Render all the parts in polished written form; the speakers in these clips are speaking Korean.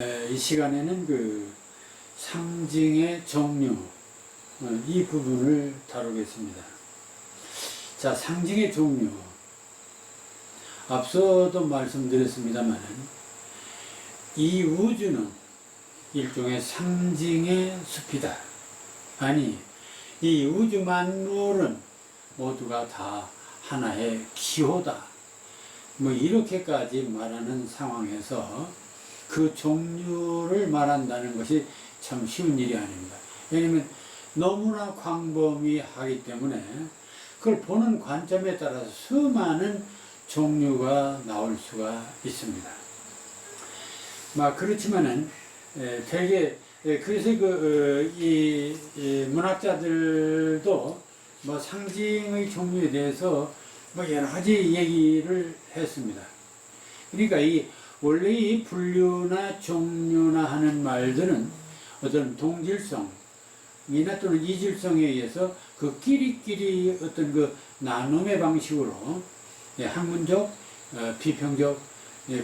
이 시간에는 그 상징의 종류, 이 부분을 다루겠습니다. 자, 상징의 종류. 앞서도 말씀드렸습니다만, 이 우주는 일종의 상징의 숲이다. 아니, 이 우주 만물은 모두가 다 하나의 기호다. 뭐 이렇게까지 말하는 상황에서 그 종류를 말한다는 것이 참 쉬운 일이 아닙니다. 왜냐하면 너무나 광범위하기 때문에 그걸 보는 관점에 따라서 수많은 종류가 나올 수가 있습니다. 그렇지만은 되게 그래서 이 문학자들도 뭐 상징의 종류에 대해서 뭐 여러 가지 얘기를 했습니다. 그러니까 원래 이 분류나 종류나 하는 말들은 어떤 동질성이나 또는 이질성에 의해서 그 끼리끼리 어떤 그 나눔의 방식으로 학문적, 비평적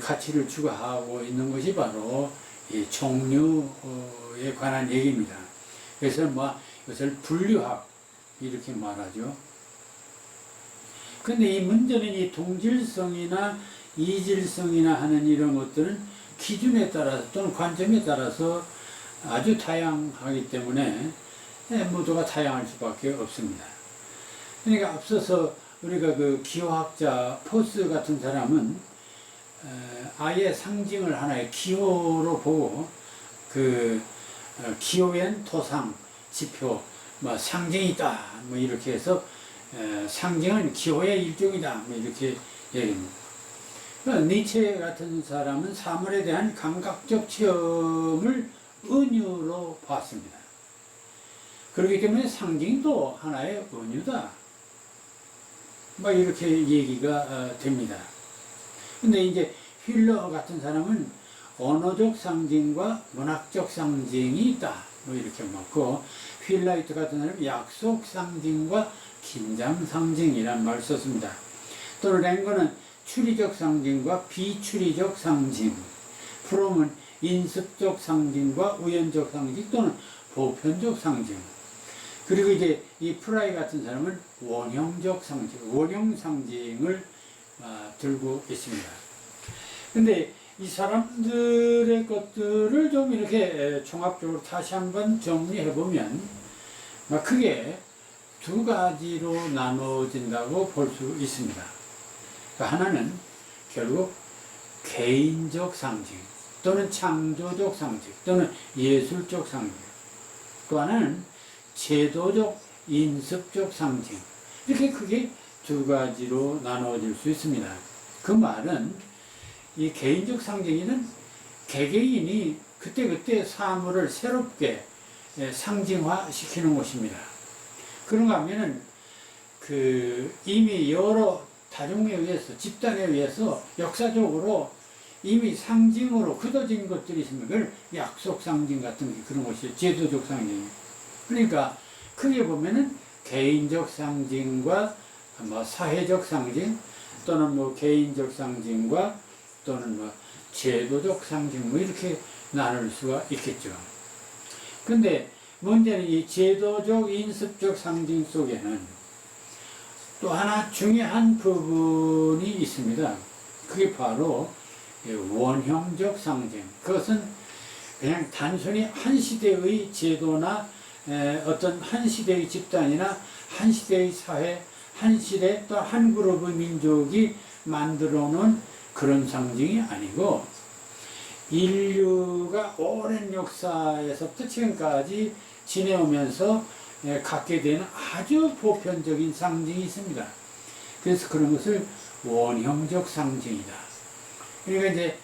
가치를 추구하고 있는 것이 바로 이 종류에 관한 얘기입니다. 그래서 이것을 분류학 이렇게 말하죠. 근데 이 문제는 이 동질성이나 이질성이나 하는 이런 것들은 기준에 따라서 또는 관점에 따라서 아주 다양하기 때문에 모두가 다양할 수밖에 없습니다. 그러니까 앞서서 우리가 그 기호학자 포스 같은 사람은 아예 상징을 하나의 기호로 보고 그 기호엔 토상, 지표, 상징이다 이렇게 해서 상징은 기호의 일종이다 이렇게 얘기합니다. 니체 같은 사람은 사물에 대한 감각적 체험을 은유로 봤습니다. 그렇기 때문에 상징도 하나의 은유다. 이렇게 얘기가 됩니다. 근데 이제 휠러 같은 사람은 언어적 상징과 문학적 상징이 있다. 이렇게 맞고, 휠라이트 같은 사람은 약속 상징과 긴장 상징이라는 말을 썼습니다. 또 랭거는 추리적 상징과 비추리적 상징, 프롬은 인습적 상징과 우연적 상징 또는 보편적 상징, 그리고 이제 이 프라이 같은 사람은 원형적 상징, 원형 상징을 들고 있습니다. 근데 이 사람들의 것들을 좀 이렇게 종합적으로 다시 한번 정리해보면 크게 두 가지로 나눠진다고 볼 수 있습니다. 하나는 결국 개인적 상징 또는 창조적 상징 또는 예술적 상징, 또 하나는 제도적 인습적 상징, 이렇게 크게 두 가지로 나눠질 수 있습니다. 그 말은 이 개인적 상징에는 개개인이 그때그때 사물을 새롭게 상징화시키는 것입니다. 그런가 하면은 이미 여러 다중에 의해서, 집단에 의해서 역사적으로 이미 상징으로 굳어진 것들이 있으면 그걸 약속 상징 같은 그런 것이 제도적 상징. 그러니까 크게 보면은 개인적 상징과 사회적 상징 또는 개인적 상징과 또는 제도적 상징 이렇게 나눌 수가 있겠죠. 근데 문제는 이 제도적 인습적 상징 속에는 또 하나 중요한 부분이 있습니다. 그게 바로 원형적 상징. 그것은 그냥 단순히 한 시대의 제도나 어떤 한 시대의 집단이나 한 시대의 사회, 한 시대 또 한 그룹의 민족이 만들어 놓은 그런 상징이 아니고, 인류가 오랜 역사에서부터 지금까지 지내오면서 갖게 되는 아주 보편적인 상징이 있습니다. 그래서 그런 것을 원형적 상징이다. 그러니까 이제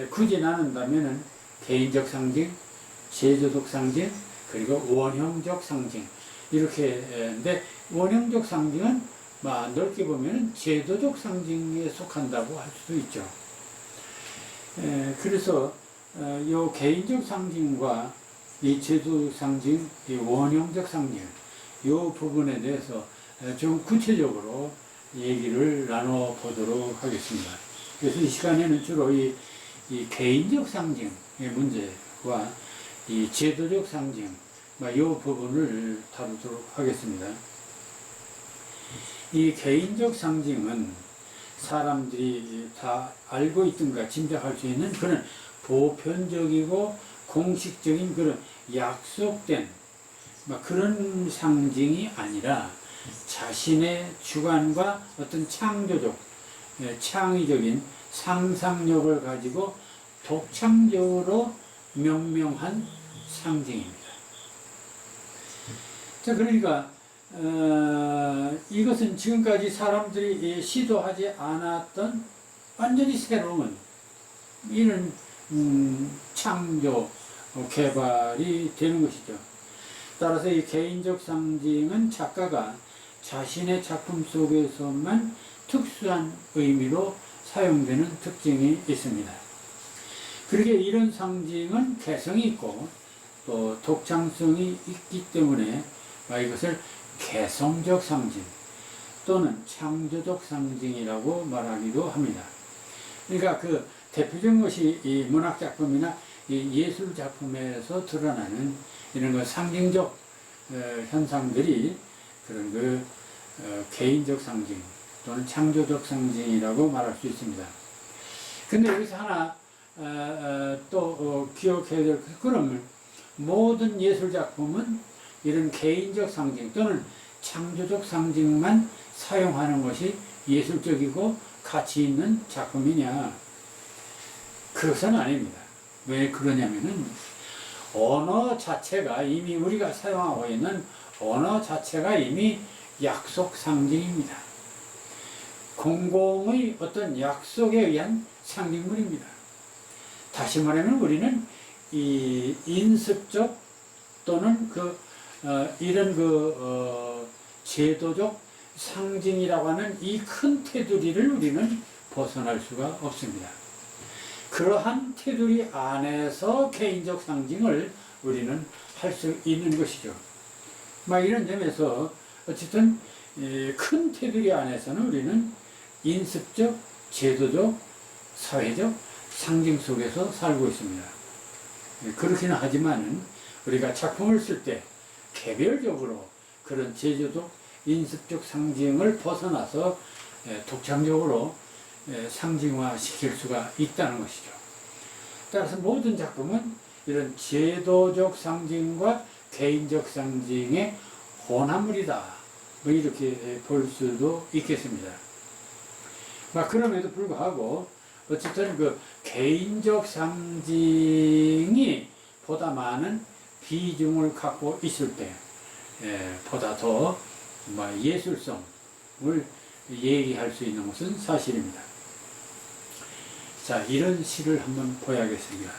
굳이 나눈다면은 개인적 상징, 제도적 상징, 그리고 원형적 상징 이렇게. 근데 원형적 상징은 넓게 보면은 제도적 상징에 속한다고 할 수도 있죠. 그래서 이 개인적 상징과 이 제도적 상징, 이 원형적 상징, 이 부분에 대해서 좀 구체적으로 얘기를 나눠보도록 하겠습니다. 그래서 이 시간에는 주로 이 개인적 상징, 문제와 이 제도적 상징, 이 부분을 다루도록 하겠습니다. 이 개인적 상징은 사람들이 다 알고 있든가 짐작할 수 있는 그런 보편적이고 공식적인 그런 약속된 그런 상징이 아니라 자신의 주관과 어떤 창조적, 창의적인 상상력을 가지고 독창적으로 명명한 상징입니다. 자, 그러니까 이것은 지금까지 사람들이 시도하지 않았던 완전히 새로운 이런 창조 개발이 되는 것이죠. 따라서 이 개인적 상징은 작가가 자신의 작품 속에서만 특수한 의미로 사용되는 특징이 있습니다. 그러게 이런 상징은 개성이 있고 또 독창성이 있기 때문에 이것을 개성적 상징 또는 창조적 상징이라고 말하기도 합니다. 그러니까 그 대표적인 것이 이 문학작품이나 이 예술작품에서 드러나는 이런 상징적 현상들이 그런 개인적 상징 또는 창조적 상징이라고 말할 수 있습니다. 근데 여기서 하나 또 기억해야 될 것은, 그러면 모든 예술작품은 이런 개인적 상징 또는 창조적 상징만 사용하는 것이 예술적이고 가치 있는 작품이냐? 그것은 아닙니다. 왜 그러냐면은 언어 자체가 이미 우리가 사용하고 있는 언어 자체가 이미 약속 상징입니다. 공공의 어떤 약속에 의한 상징물입니다. 다시 말하면 우리는 이 인습적 또는 이런 제도적 상징이라고 하는 이 큰 테두리를 우리는 벗어날 수가 없습니다. 그러한 테두리 안에서 개인적 상징을 우리는 할 수 있는 것이죠. 이런 점에서 어쨌든 큰 테두리 안에서는 우리는 인습적, 제도적, 사회적 상징 속에서 살고 있습니다. 그렇기는 하지만은 우리가 작품을 쓸 때 개별적으로 그런 제도적, 인습적 상징을 벗어나서 독창적으로 상징화 시킬 수가 있다는 것이죠. 따라서 모든 작품은 이런 제도적 상징과 개인적 상징의 혼합물이다, 이렇게 볼 수도 있겠습니다. 그럼에도 불구하고 어쨌든 그 개인적 상징이 보다 많은 비중을 갖고 있을 때 보다 더 예술성을 얘기할 수 있는 것은 사실입니다. 자, 이런 시를 한번 보야겠습니다.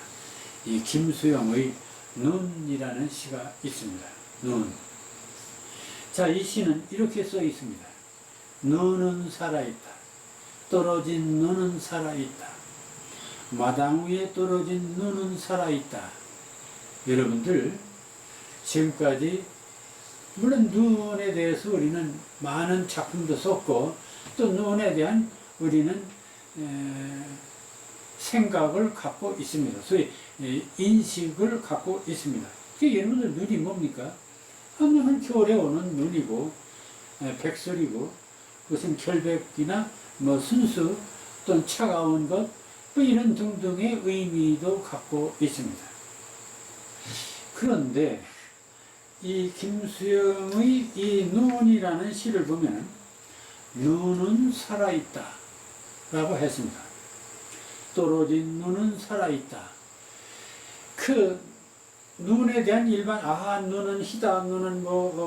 이 김수영의 눈이라는 시가 있습니다. 눈. 자, 이 시는 이렇게 써 있습니다. 눈은 살아있다. 떨어진 눈은 살아있다. 마당 위에 떨어진 눈은 살아있다. 여러분들, 지금까지 물론 눈에 대해서 우리는 많은 작품도 썼고 또 눈에 대한 우리는 생각을 갖고 있습니다. 소위 인식을 갖고 있습니다. 여러분들 눈이 뭡니까? 눈은 겨울에 오는 눈이고 백설이고 그것은 결백이나 순수 또는 차가운 것 이런 등등의 의미도 갖고 있습니다. 그런데 이 김수영의 이 눈이라는 시를 보면 눈은 살아있다 라고 했습니다. 떨어진 눈은 살아있다. 그 눈에 대한 일반 눈은 희다, 눈은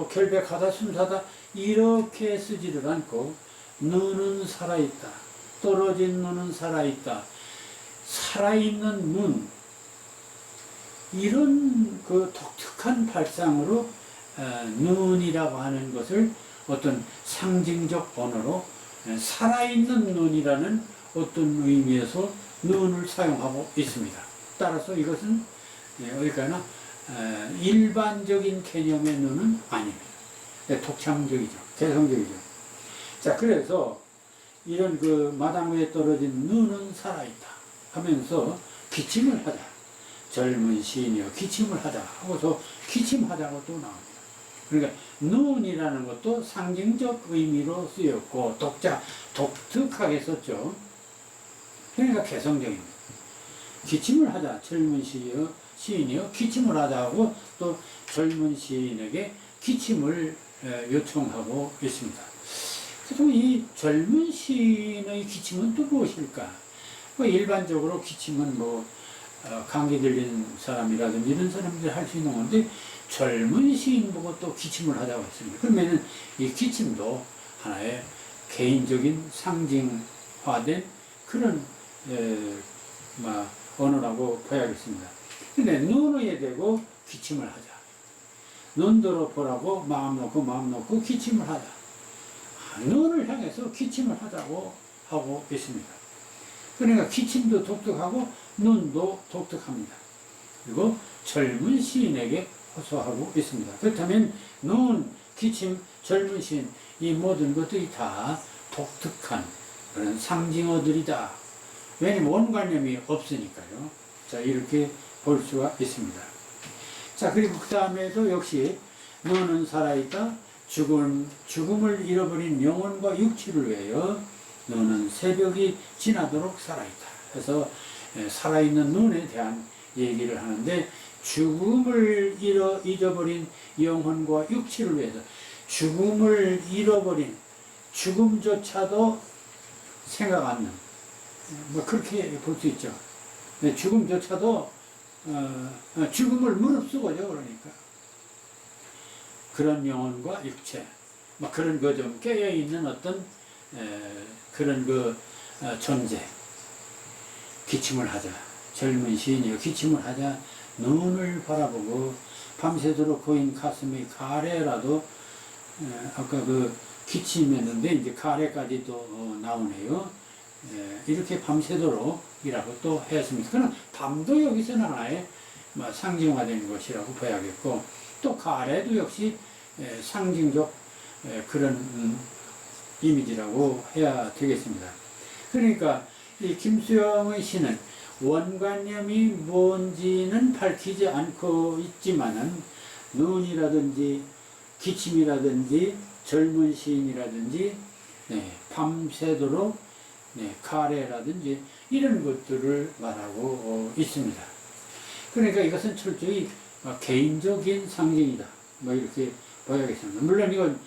결백하다, 순수하다 이렇게 쓰지를 않고 눈은 살아있다. 떨어진 눈은 살아있다. 살아있는 눈, 이런 그 독특한 발상으로 눈이라고 하는 것을 어떤 상징적 언어로 살아있는 눈이라는 어떤 의미에서 눈을 사용하고 있습니다. 따라서 이것은 어디까지나 일반적인 개념의 눈은 아닙니다. 독창적이죠. 개성적이죠. 자, 그래서 이런 그 마당 위에 떨어진 눈은 살아있다 하면서 기침을 하자. 젊은 시인이여 기침을 하자 하고서 기침하자고 또 나옵니다. 그러니까 눈이라는 것도 상징적 의미로 쓰였고 독특하게 썼죠. 그러니까 개성적입니다. 기침을 하자 젊은 시인이여 기침을 하자 하고 또 젊은 시인에게 기침을 요청하고 있습니다. 그래서 이 젊은 시인의 기침은 또 무엇일까? 일반적으로 기침은 감기 들린 사람이라든지 이런 사람들이 할 수 있는 건데 젊은 시인 보고 또 기침을 하자고 했습니다. 그러면은 이 기침도 하나의 개인적인 상징화된 그런 언어라고 봐야겠습니다. 근데 눈에 대고 기침을 하자. 눈들어 보라고 마음 놓고 기침을 하자. 눈을 향해서 기침을 하자고 하고 있습니다. 그러니까 기침도 독특하고 눈도 독특합니다. 그리고 젊은 시인에게 호소하고 있습니다. 그렇다면 눈, 기침, 젊은 시인 이 모든 것들이 다 독특한 그런 상징어들이다. 왜냐면 원관념이 없으니까요. 자, 이렇게 볼 수가 있습니다. 자, 그리고 그 다음에도 역시 너는 살아있다. 죽음을 잃어버린 영혼과 육체를 위하여 너는 새벽이 지나도록 살아있다. 그래서 살아있는 눈에 대한 얘기를 하는데 죽음을 잊어버린 영혼과 육체를 위해서 죽음을 잃어버린 죽음조차도 생각 않는 그렇게 볼 수 있죠. 죽음조차도 죽음을 무릅쓰고죠. 그러니까 그런 영혼과 육체 그런 거 좀 깨어있는 어떤 그런 존재 기침을 하자. 젊은 시인이여 기침을 하자. 눈을 바라보고 밤새도록 고인 가슴의 가래라도 아까 기침했는데 이제 가래까지 또 나오네요. 이렇게 밤새도록이라고 또 했습니다. 그럼 밤도 여기서는 하나의 상징화된 것이라고 봐야겠고 또 가래도 역시 상징적 그런 이미지라고 해야 되겠습니다. 그러니까 이 김수영의 시는 원관념이 뭔지는 밝히지 않고 있지만은 눈이라든지 기침이라든지 젊은 시인이라든지 밤새도록 가래라든지 이런 것들을 말하고 있습니다. 그러니까 이것은 철저히 개인적인 상징이다. 이렇게 봐야겠습니다. 물론 이건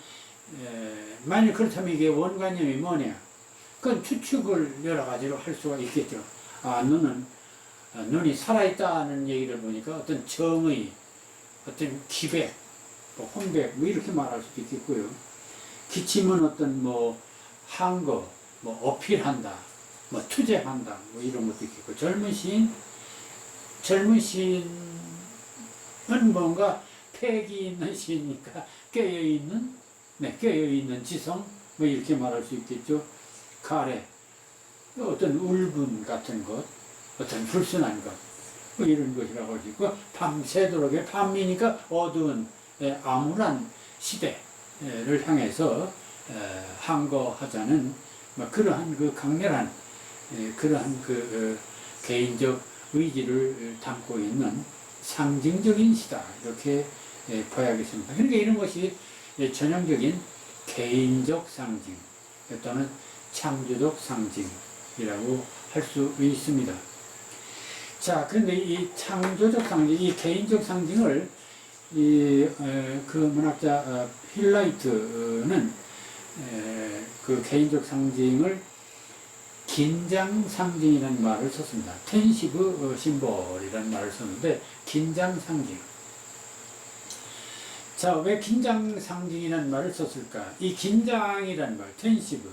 만약 그렇다면 이게 원관념이 뭐냐? 그건 추측을 여러 가지로 할 수가 있겠죠. 눈이 살아있다는 얘기를 보니까 어떤 정의, 어떤 기백, 혼백, 이렇게 말할 수도 있겠고요. 기침은 어떤 한거, 어필한다, 투쟁한다, 이런 것도 있겠고. 젊은 시인은 뭔가 패기 있는 시이니까 깨어있는 지성, 이렇게 말할 수 있겠죠. 가래, 어떤 울분 같은 것, 어떤 불순한 것, 이런 것이라고 할 수 있고, 밤새도록의 밤이니까 어두운 암울한 시대를 향해서 항거하자는 그러한 강렬한 그러한 개인적 의지를 담고 있는 상징적인 시다. 이렇게 봐야겠습니다. 그러니까 이런 것이 전형적인 개인적 상징 또는 창조적 상징이라고 할 수 있습니다. 자, 그런데 이 창조적 상징, 이 개인적 상징을 그 문학자 힐라이트는 그 개인적 상징을 긴장 상징이라는 말을 썼습니다. 텐시브 심볼이라는 말을 썼는데 긴장 상징. 자, 왜 긴장 상징이라는 말을 썼을까? 이 긴장이라는 말, 텐시브.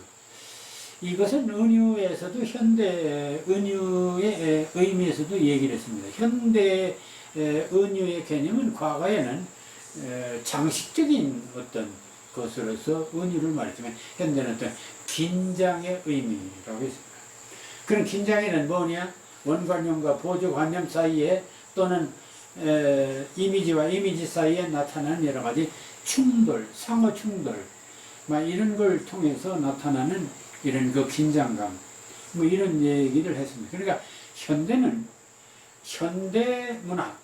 이것은 은유에서도 현대 은유의 의미에서도 얘기를 했습니다. 현대 은유의 개념은 과거에는 장식적인 어떤 것으로서 은유를 말했지만 현대는 어떤 긴장의 의미라고 했습니다. 그런 긴장에는 뭐냐? 원관념과 보조관념 사이에 또는 이미지와 이미지 사이에 나타나는 여러 가지 충돌, 상호 충돌, 이런 걸 통해서 나타나는 이런 긴장감, 이런 얘기를 했습니다. 그러니까 현대는 현대 문학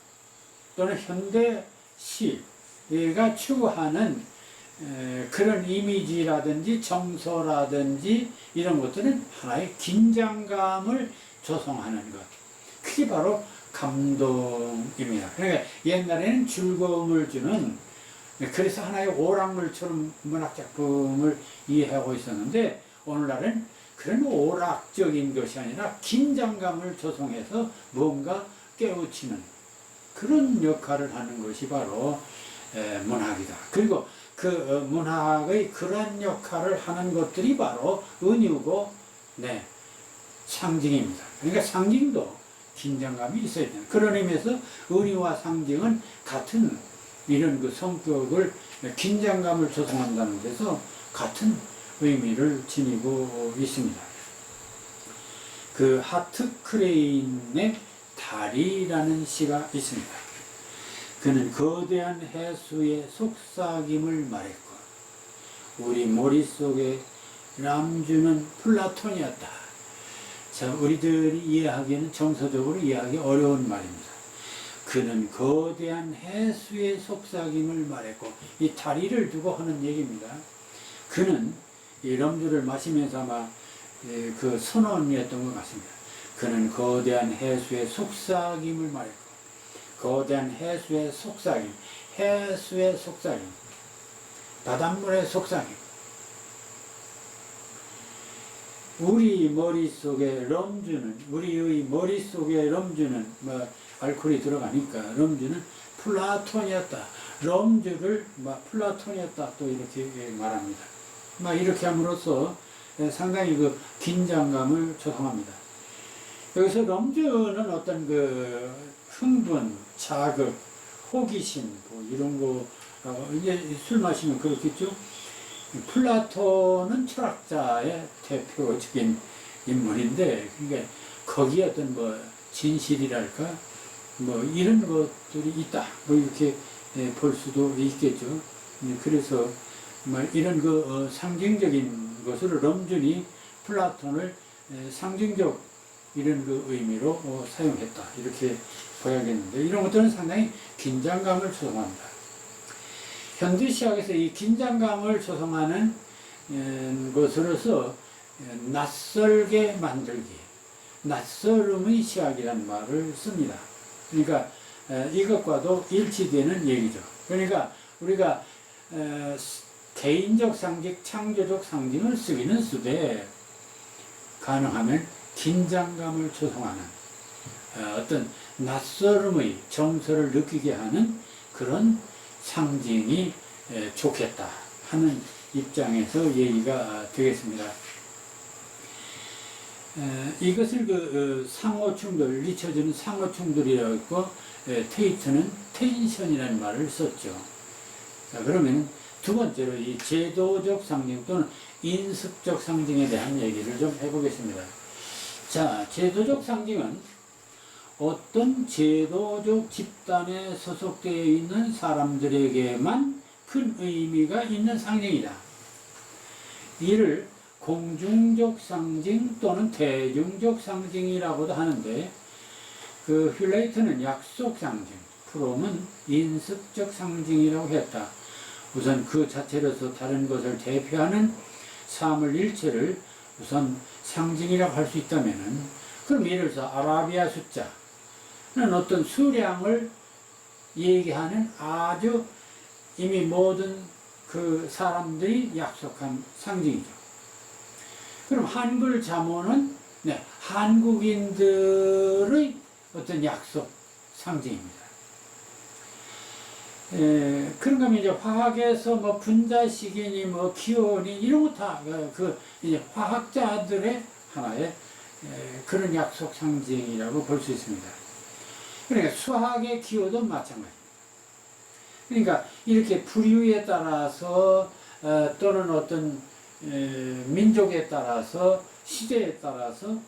또는 현대 시가 추구하는 그런 이미지라든지 정서라든지 이런 것들은 하나의 긴장감을 조성하는 것. 그게 바로 감동입니다. 그러니까 옛날에는 즐거움을 주는, 그래서 하나의 오락물처럼 문학작품을 이해하고 있었는데, 오늘날은 그런 오락적인 것이 아니라 긴장감을 조성해서 뭔가 깨우치는 그런 역할을 하는 것이 바로 문학이다. 그리고 그 문학의 그런 역할을 하는 것들이 바로 은유고, 상징입니다. 그러니까 상징도 긴장감이 있어야 된다. 그런 의미에서 은유와 상징은 같은 이런 그 성격을, 긴장감을 조성한다는 데서 같은 의미를 지니고 있습니다. 그 하트 크레인의 달이라는 시가 있습니다. 그는 거대한 해수의 속삭임을 말했고, 우리 머릿속에 람주는 플라톤이었다. 자, 우리들이 이해하기에는, 정서적으로 이해하기 어려운 말입니다. 그는 거대한 해수의 속삭임을 말했고, 이 다리를 두고 하는 얘기입니다. 그는 이 럼주를 마시면서 아마 그 선언이었던 것 같습니다. 그는 거대한 해수의 속삭임을 말했고, 거대한 해수의 속삭임, 해수의 속삭임, 바닷물의 속삭임. 우리의 머릿속에 럼주는 알코올이 들어가니까 럼주는 플라톤이었다. 럼주를 플라톤이었다. 또 이렇게 말합니다. 이렇게 함으로써 상당히 그 긴장감을 조성합니다. 여기서 럼주는 어떤 그 흥분, 자극, 호기심, 이런 거, 이제 술 마시면 그렇겠죠. 플라톤은 철학자의 대표적인 인물인데, 그러니까 거기에 어떤 진실이랄까, 이런 것들이 있다. 이렇게 볼 수도 있겠죠. 그래서 이런 그 상징적인 것으로 럼준이 플라톤을 상징적 이런 그 의미로 사용했다. 이렇게 봐야겠는데, 이런 것들은 상당히 긴장감을 조성합니다. 현대시학에서 이 긴장감을 조성하는 것으로서 낯설게 만들기, 낯설음의 시학이라는 말을 씁니다. 그러니까 이것과도 일치되는 얘기죠. 그러니까 우리가 개인적 상징, 창조적 상징을 쓰기는 쓰되, 가능하면 긴장감을 조성하는 어떤 낯설음의 정서를 느끼게 하는 그런 상징이 좋겠다 하는 입장에서 얘기가 되겠습니다. 이것을 그 상호충돌, 리처즈는 상호충돌이라고 했고, 테이트는 텐션이라는 말을 썼죠. 자, 그러면 두 번째로 이 제도적 상징 또는 인습적 상징에 대한 얘기를 좀 해보겠습니다. 자, 제도적 상징은 어떤 제도적 집단에 소속되어 있는 사람들에게만 큰 의미가 있는 상징이다. 이를 공중적 상징 또는 대중적 상징이라고도 하는데, 그 휠레이트는 약속 상징, 프롬은 인습적 상징이라고 했다. 우선 그 자체로서 다른 것을 대표하는 사물일체를 우선 상징이라고 할 수 있다면은, 그럼 예를 들어서 아라비아 숫자는 어떤 수량을 얘기하는 아주 이미 모든 그 사람들이 약속한 상징이죠. 그럼 한글 자모는 한국인들의 어떤 약속 상징입니다. 그런가 하면 이제 화학에서 분자식이니 기온이 이런 거 다 이제 화학자들의 하나의 그런 약속 상징이라고 볼 수 있습니다. 그러니까 수학의 기호도 마찬가지입니다. 그러니까 이렇게 부류에 따라서 또는 어떤 민족에 따라서 시대에 따라서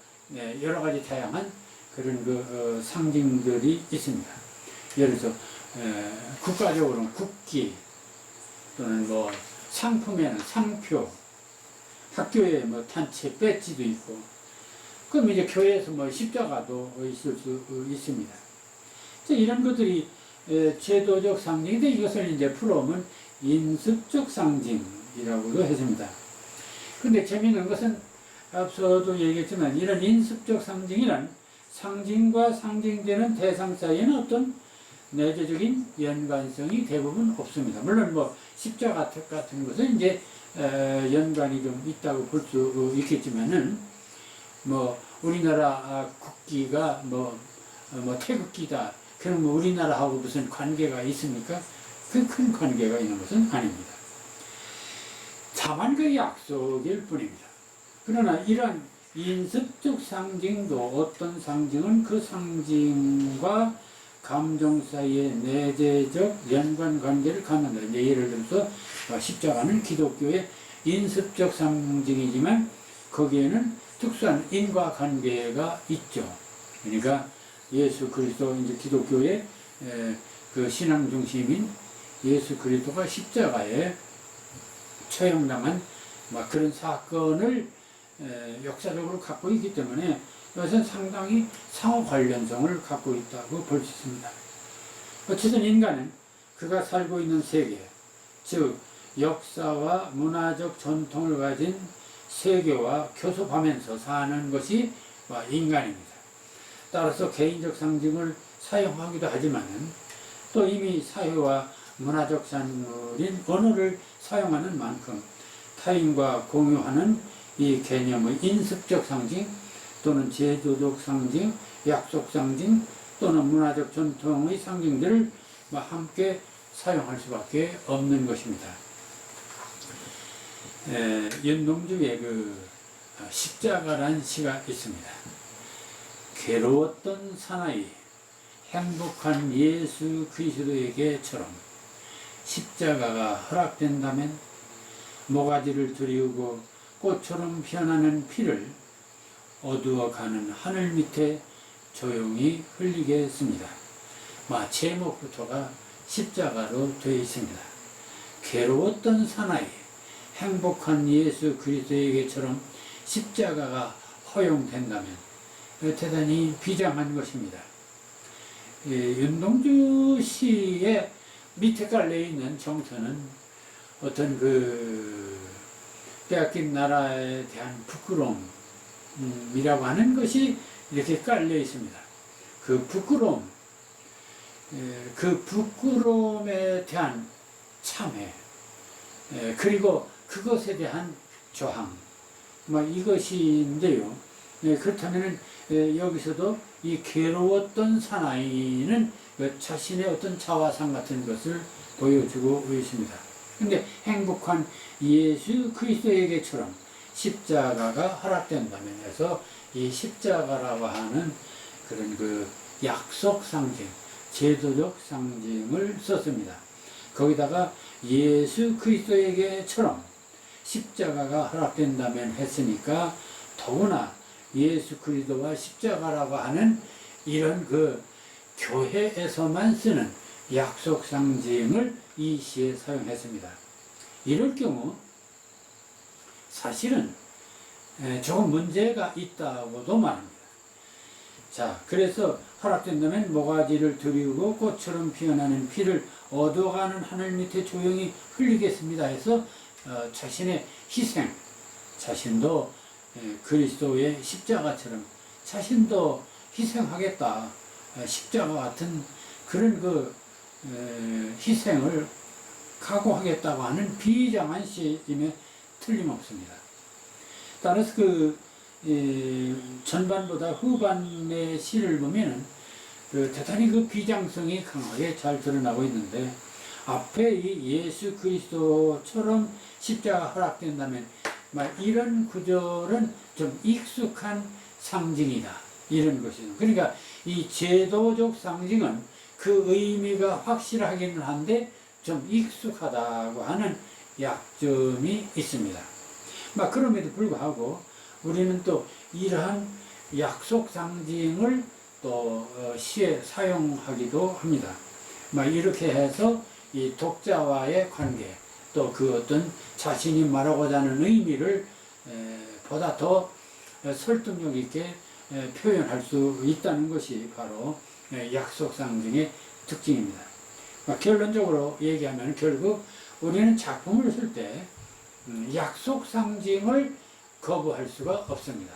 여러 가지 다양한 그런 그 상징들이 있습니다. 예를 들어서 국가적으로는 국기 또는 상품에는 상표, 학교에 단체 배지도 있고, 그럼 이제 교회에서 십자가도 있을 수 있습니다. 이런 것들이 제도적 상징인데 이것을 이제 풀어오면 인습적 상징이라고도 했습니다. 근데 재미있는 것은 앞서도 얘기했지만 이런 인습적 상징이란 상징과 상징되는 대상 사이에는 어떤 내재적인 연관성이 대부분 없습니다. 물론 뭐 십자가 같은 것은 이제 연관이 좀 있다고 볼 수 있겠지만은 뭐 우리나라 국기가 뭐 태극기다. 그럼 뭐 우리나라하고 무슨 관계가 있습니까? 그 큰 관계가 있는 것은 아닙니다. 다만 그 약속일 뿐입니다. 그러나 이러한 인습적 상징도 어떤 상징은 그 상징과 감정 사이의 내재적 연관 관계를 갖는다. 이제 예를 들어서 십자가는 기독교의 인습적 상징이지만 거기에는 특수한 인과관계가 있죠. 그러니까 예수 그리스도 이제 기독교의 그 신앙 중심인 예수 그리스도가 십자가에 처형당한 그런 사건을 역사적으로 갖고 있기 때문에 이것은 상당히 상호 관련성을 갖고 있다고 볼 수 있습니다. 어쨌든 인간은 그가 살고 있는 세계, 즉 역사와 문화적 전통을 가진 세계와 교섭하면서 사는 것이 인간입니다. 따라서 개인적 상징을 사용하기도 하지만 또 이미 사회와 문화적 산물인 언어를 사용하는 만큼 타인과 공유하는 이 개념의 인습적 상징 또는 제도적 상징, 약속 상징 또는 문화적 전통의 상징들을 함께 사용할 수밖에 없는 것입니다. 윤동주의 그 십자가라는 시가 있습니다. 괴로웠던 사나이, 행복한 예수 그리스도에게처럼 십자가가 허락된다면 모가지를 들이우고 꽃처럼 피어나는 피를 어두워가는 하늘 밑에 조용히 흘리겠습니다. 제목부터가 십자가로 되어 있습니다. 괴로웠던 사나이, 행복한 예수 그리스도에게처럼 십자가가 허용된다면 대단히 비장한 것입니다. 윤동주 시의 밑에 깔려있는 정서는 어떤 그 빼앗긴 나라에 대한 부끄러움이라고 하는 것이 이렇게 깔려 있습니다. 그 부끄러움, 그 부끄러움에 대한 참회, 그리고 그것에 대한 저항, 이것인데요. 그렇다면 여기서도 이 괴로웠던 사나이는 자신의 어떤 자화상 같은 것을 보여주고 있습니다. 근데 행복한 예수 그리스도에게처럼 십자가가 허락된다면 해서 이 십자가라고 하는 그런 그 약속 상징, 제도적 상징을 썼습니다. 거기다가 예수 그리스도에게처럼 십자가가 허락된다면 했으니까 더구나 예수 그리스도와 십자가라고 하는 이런 그 교회에서만 쓰는 약속 상징을 이 시에 사용했습니다. 이럴 경우 사실은 조금 문제가 있다고도 말합니다. 자, 그래서 허락된다면 모가지를 들이우고 꽃처럼 피어나는 피를 얻어가는 하늘 밑에 조용히 흘리겠습니다 해서 자신의 희생, 자신도 그리스도의 십자가처럼 자신도 희생하겠다, 십자가 같은 그런 그 희생을 각오하겠다고 하는 비장한 시임에 틀림없습니다. 따라서 그 전반보다 후반의 시를 보면은 대단히 그 비장성이 강하게 잘 드러나고 있는데 앞에 이 예수 그리스도처럼 십자가 허락된다면 이런 구절은 좀 익숙한 상징이다, 이런 것이죠. 그러니까 이 제도적 상징은 그 의미가 확실하기는 한데 좀 익숙하다고 하는 약점이 있습니다. 그럼에도 불구하고 우리는 또 이러한 약속 상징을 또 시에 사용하기도 합니다. 이렇게 해서 이 독자와의 관계, 또 그 어떤 자신이 말하고자 하는 의미를 보다 더 설득력 있게 표현할 수 있다는 것이 바로 약속 상징의 특징입니다. 결론적으로 얘기하면 결국 우리는 작품을 쓸 때 약속 상징을 거부할 수가 없습니다.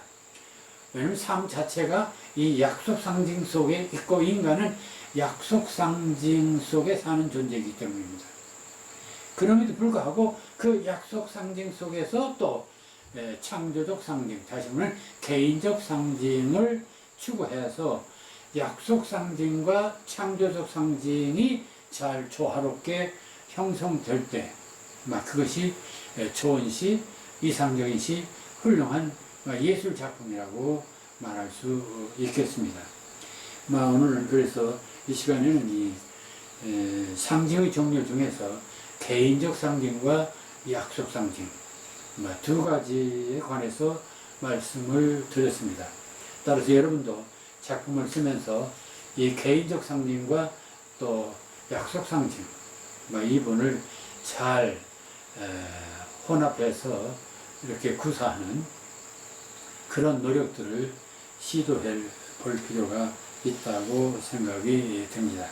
왜냐하면 삶 자체가 이 약속 상징 속에 있고 인간은 약속 상징 속에 사는 존재이기 때문입니다. 그럼에도 불구하고 그 약속 상징 속에서 또 창조적 상징, 다시 말하면 개인적 상징을 추구해서 약속 상징과 창조적 상징이 잘 조화롭게 형성될 때 그것이 좋은 시, 이상적인 시, 훌륭한 예술 작품이라고 말할 수 있겠습니다. 오늘은 그래서 이 시간에는 이 상징의 종류 중에서 개인적 상징과 약속 상징 두 가지에 관해서 말씀을 드렸습니다. 따라서 여러분도 작품을 쓰면서 이 개인적 상징과 또 약속 상징 이 부분을 잘 혼합해서 이렇게 구사하는 그런 노력들을 시도해 볼 필요가 있다고 생각이 듭니다.